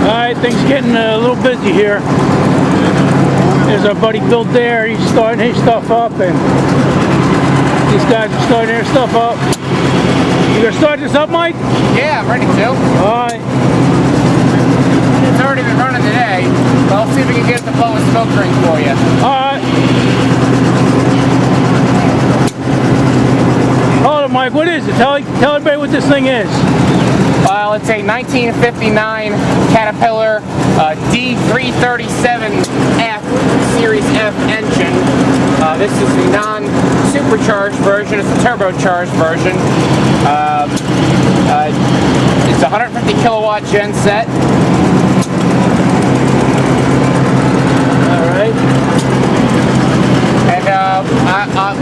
Alright, things getting a little busy here. There's our buddy Bill there. He's starting his stuff up, and these guys are starting their stuff up. You gonna start this up, Mike? Yeah, I'm ready to. Alright. It's already been running today, but I'll see if we can get it to blow a smoke ring for you. Alright. Hold it, Mike. What is it? Tell everybody what this thing is. Well, it's a 1959 Caterpillar D337F Series F engine. This is the non-supercharged version. It's the turbocharged version. It's a 150 kilowatt genset. All right. And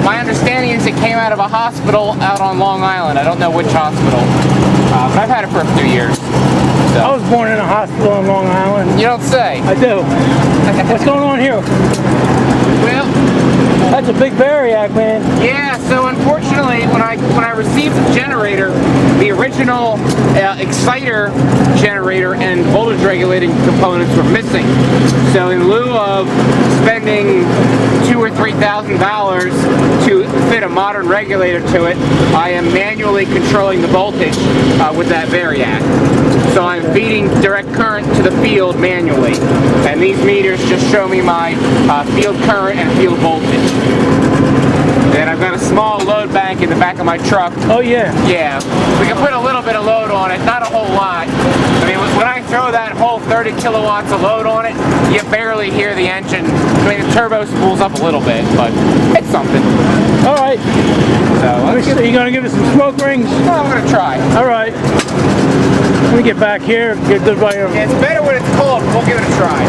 my understanding is it came out of a hospital out on Long Island. I don't know which hospital, but I've had it for a few years. So. I was born in a hospital on Long Island. You don't say. I do. What's going on here? Well, that's a big variac, man. Yeah. So unfortunately, when I received the generator, the original exciter generator and voltage regulating components were missing. So in lieu of spending $2,000 or $3,000 to fit a modern regulator to it, I am manually controlling the voltage with that variac. So I'm feeding direct current to the field manually, and these meters just show me my field current and field voltage. And I've got a small load bank in the back of my truck. Oh yeah. Yeah, we can put a little bit of load on it, not a whole lot. I mean, when I throw that whole 30 kilowatts of load on it, you barely hear the engine. I mean, the turbo spools up a little bit, but it's something. All right. So are you gonna give us some smoke rings? Well, I'm gonna try. All right. Let me get back here. Get good by your. Yeah, it's better when it's cold. We'll give it a try.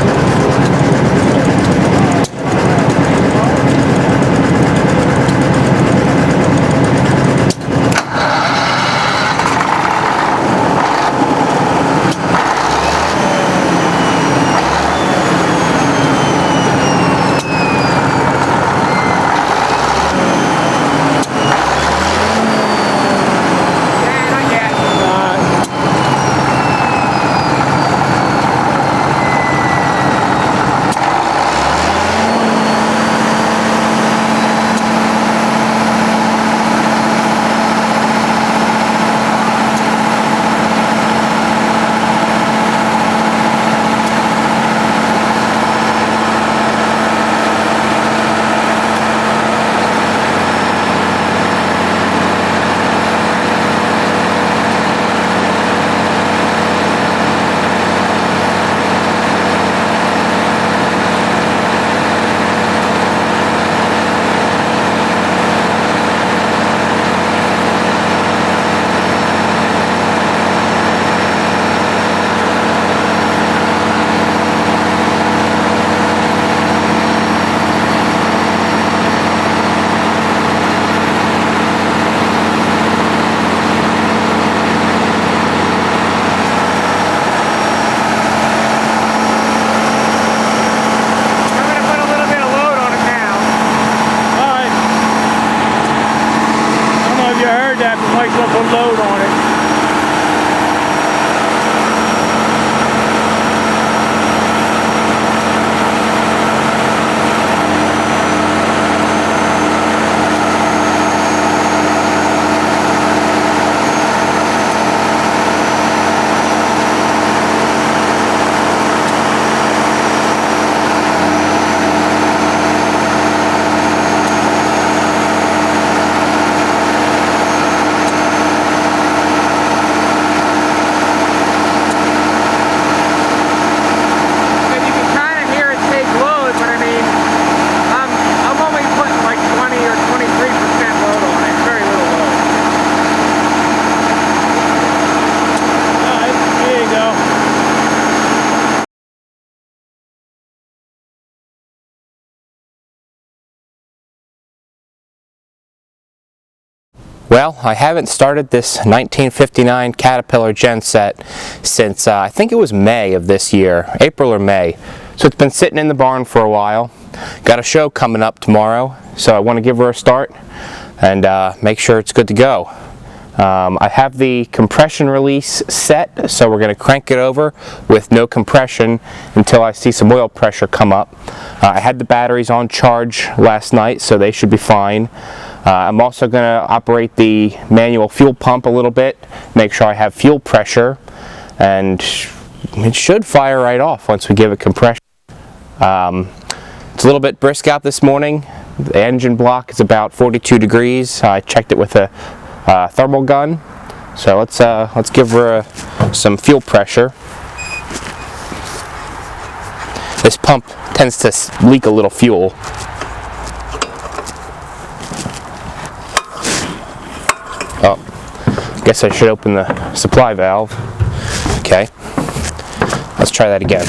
Mike's gonna put load on it. Well, I haven't started this 1959 Caterpillar Genset since I think it was May of this year, April or May. So it's been sitting in the barn for a while. Got a show coming up tomorrow, so I want to give her a start and make sure it's good to go. I have the compression release set, so we're going to crank it over with no compression until I see some oil pressure come up. I had the batteries on charge last night, so they should be fine. I'm also going to operate the manual fuel pump a little bit, make sure I have fuel pressure, and it should fire right off once we give it compression. It's a little bit brisk out this morning. The engine block is about 42 degrees. I checked it with a thermal gun. So let's give her some fuel pressure. This pump tends to leak a little fuel. Oh, guess I should open the supply valve. Okay, let's try that again.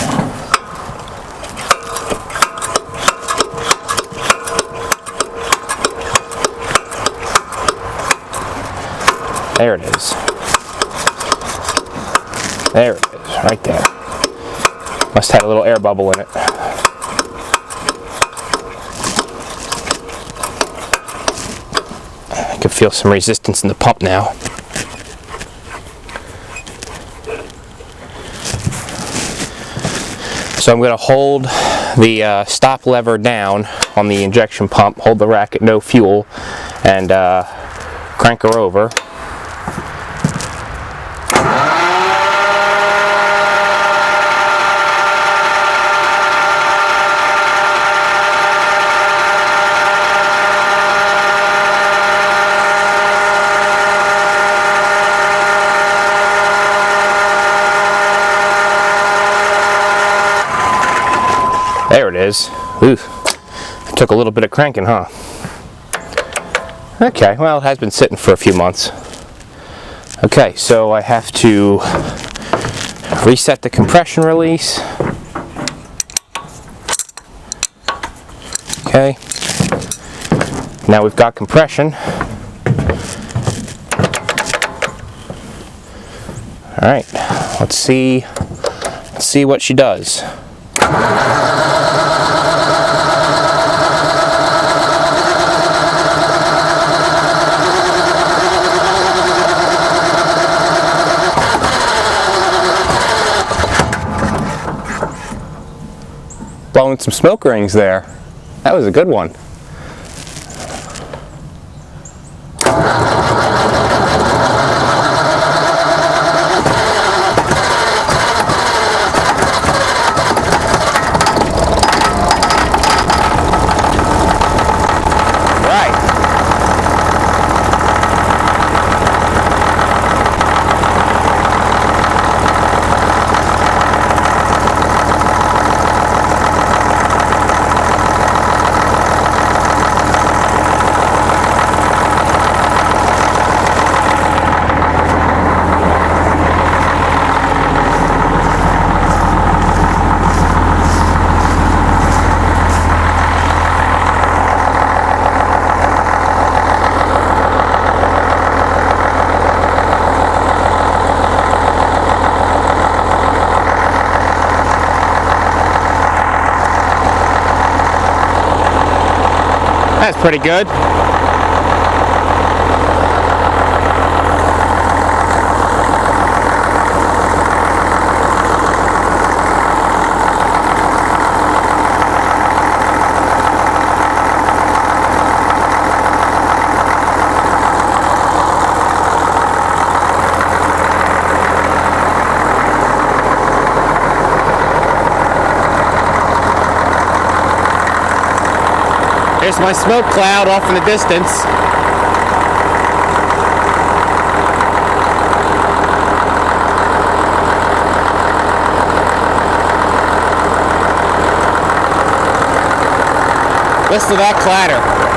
There it is. There it is, right there. Must have had a little air bubble in it. I can feel some resistance in the pump now. So I'm going to hold the stop lever down on the injection pump, hold the rack at no fuel, and crank her over. There it is. Ooh, it took a little bit of cranking, huh? Okay, well, it has been sitting for a few months. Okay, so I have to reset the compression release. Okay, now we've got compression. All right, let's see what she does. Blowing some smoke rings there. That was a good one. That's pretty good. There's my smoke cloud off in the distance. Listen to that clatter.